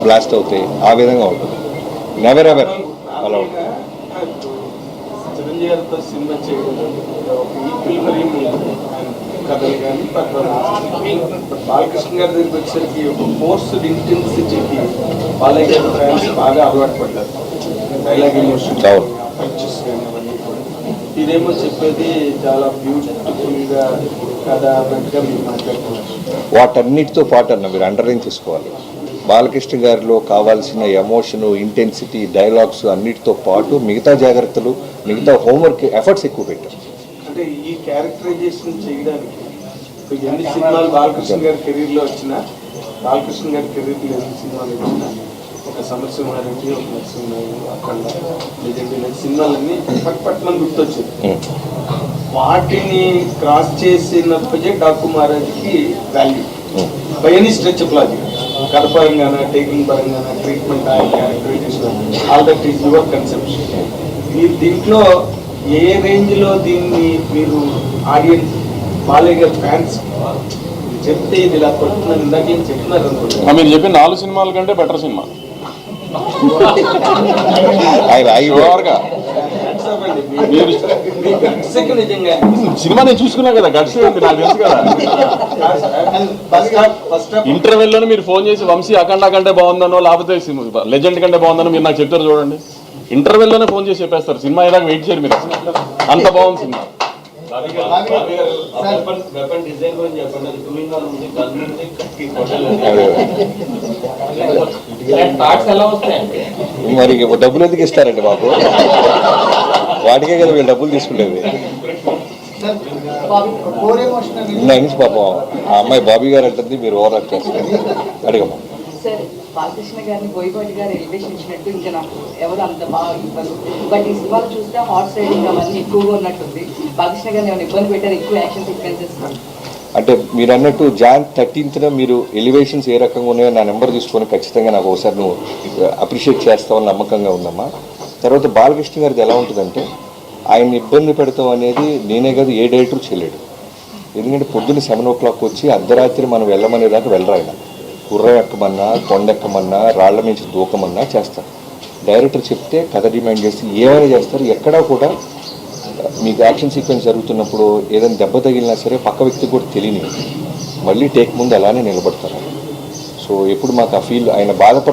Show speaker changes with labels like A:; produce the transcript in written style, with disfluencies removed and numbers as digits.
A: Blast అవుతాయి, ఆ విధంగా ఉంటుంది. నెవర్ ఎవర్ అలా ఉంటుంది.
B: చిరంజీవి గారితో సినిమా చేయడం కథలు కానీ బాలకృష్ణ గారి దగ్గరికి వచ్చేసరికి ఒక ఫోర్స్డ్ ఇంటెన్సిటీకి బాలయ్య గారి ఫ్యాన్స్ బాగా అలవాటు పడ్డారు. డైలాగ్ ఎమోషన్ పంచెస్ కానీ అవన్నీ కూడా. ఇదేమో చెప్పేది చాలా బ్యూటిఫుల్గా కథ అన్నట్టుగా మీరు మాట్లాడుతున్నారు.
A: వాటన్నిటితో పాటు అన్న మీరు అండర్లైన్ చేసుకోవాలి, బాలకృష్ణ గారిలో కావాల్సిన ఎమోషను, ఇంటెన్సిటీ, డైలాగ్స్ అన్నిటితో పాటు మిగతా జాగ్రత్తలు, మిగతా హోంవర్క్ ఎఫర్ట్స్ ఎక్కువ పెట్టారు.
B: అంటే ఈ క్యారెక్టరైజేషన్ చేయడానికి ఎన్ని సినిమాలు బాలకృష్ణ గారి కెరీర్లో వచ్చినా, బాలకృష్ణ గారి కెరీర్లో ఎన్ని సినిమాలు వచ్చినా, ఒక సమరసింహారెడ్డి, ఒక నరసింహారెడ్డి, అఖండ, లెజెండరీ సినిమాలన్నీ పట్మని గుర్తొచ్చింది. వాటిని క్రాస్ చేసిన ప్రాజెక్ట్ డాకు మహారాజ్కి value by any stretch of logic, కథ పరంగాన, టేకింగ్ పరంగాన, treatment, characterisation, all that is your conception. మీరు దీంట్లో ఏ రేంజ్లో దీన్ని మీరు ఆడియన్స్, బాలయ్య గారి ఫ్యాన్స్ చెప్తే ఇది ఇలా పడుతుందని ఇందాక ఏం చెప్తున్నారు అనుకుంటున్నారు.
C: మీరు చెప్పిన 4 సినిమాల కంటే బెటర్ సినిమా. సినిమా నేను చూసుకున్నా కదా, గట్స్ నాకు తెలుసు కదా. ఇంటర్వెల్లోనే మీరు ఫోన్ చేసి వంశీ అఖండ కంటే బాగుందనో, లేకపోతే లెజెండ్ కంటే బాగుందనో మీరు నాకు చెప్తారు చూడండి. ఇంటర్వెల్లోనే ఫోన్ చేసి చెప్పేస్తారు, సినిమా ఏదాకా వెయిట్ చేయరు మీరు, అంత బాగుంది సినిమా.
A: మరి డబ్బులు ఎందుకు ఇస్తారండి బాబు, వాటికే కదా వీళ్ళు డబ్బులు తీసుకుంటేది. నుంచి పాపం ఆ అమ్మాయి బాబీ గారు అంటుంది, మీరు ఓవర్ యాక్ట్ చేస్తారు. అడిగమ్మా.
D: సార్, బాలకృష్ణ గారిని బోయపాటి గారు ఎలివేషన్ ఇచ్చినట్టు ఇంకా నాకు ఎవరు అంత బాగా ఇవ్వరు. బట్ ఈ సినిమాలు చూస్తే హార్స్ రైడింగ్ అవన్నీ ఎక్కువగా ఉన్నట్టుంది. బాలకృష్ణ గారిని ఏమైనా ఇబ్బంది పెట్టారు, ఎక్కువ యాక్షన్ సీక్వెన్సెస్?
A: అంటే మీరు అన్నట్టు Jan 13th మీరు ఎలివేషన్స్ ఏ రకంగా ఉన్నాయో నా నెంబర్ తీసుకొని ఖచ్చితంగా నాకు ఒకసారి నువ్వు అప్రిషియేట్ చేస్తావని నమ్మకంగా ఉందమ్మా. తర్వాత బాలకృష్ణ గారిది ఎలా ఉంటుందంటే, ఆయన ఇబ్బంది పెడతాం అనేది నేనే కాదు, ఏ డైరెక్టర్ చేయలేడు. ఎందుకంటే పొద్దున్న 7 o'clock వచ్చి అర్ధరాత్రి మనం వెళ్ళమనేదాకా వెళ్ళరు. ఆయన గుర్రం ఎక్కమన్నా, కొండెక్కమన్నా, రాళ్ల మించి దూకమన్నా చేస్తారు. డైరెక్టర్ చెప్తే కథ డిమాండ్ చేసి ఏమైనా చేస్తారు. ఎక్కడా కూడా మీకు యాక్షన్ సీక్వెన్స్ జరుగుతున్నప్పుడు ఏదైనా దెబ్బ తగిలినా సరే పక్క వ్యక్తికి కూడా తెలియని మళ్ళీ టేక్ ముందు అలానే నిలబడతారు. సో ఎప్పుడు మాకు ఆ ఫీల్, ఆయన బాధపడుతున్నారు.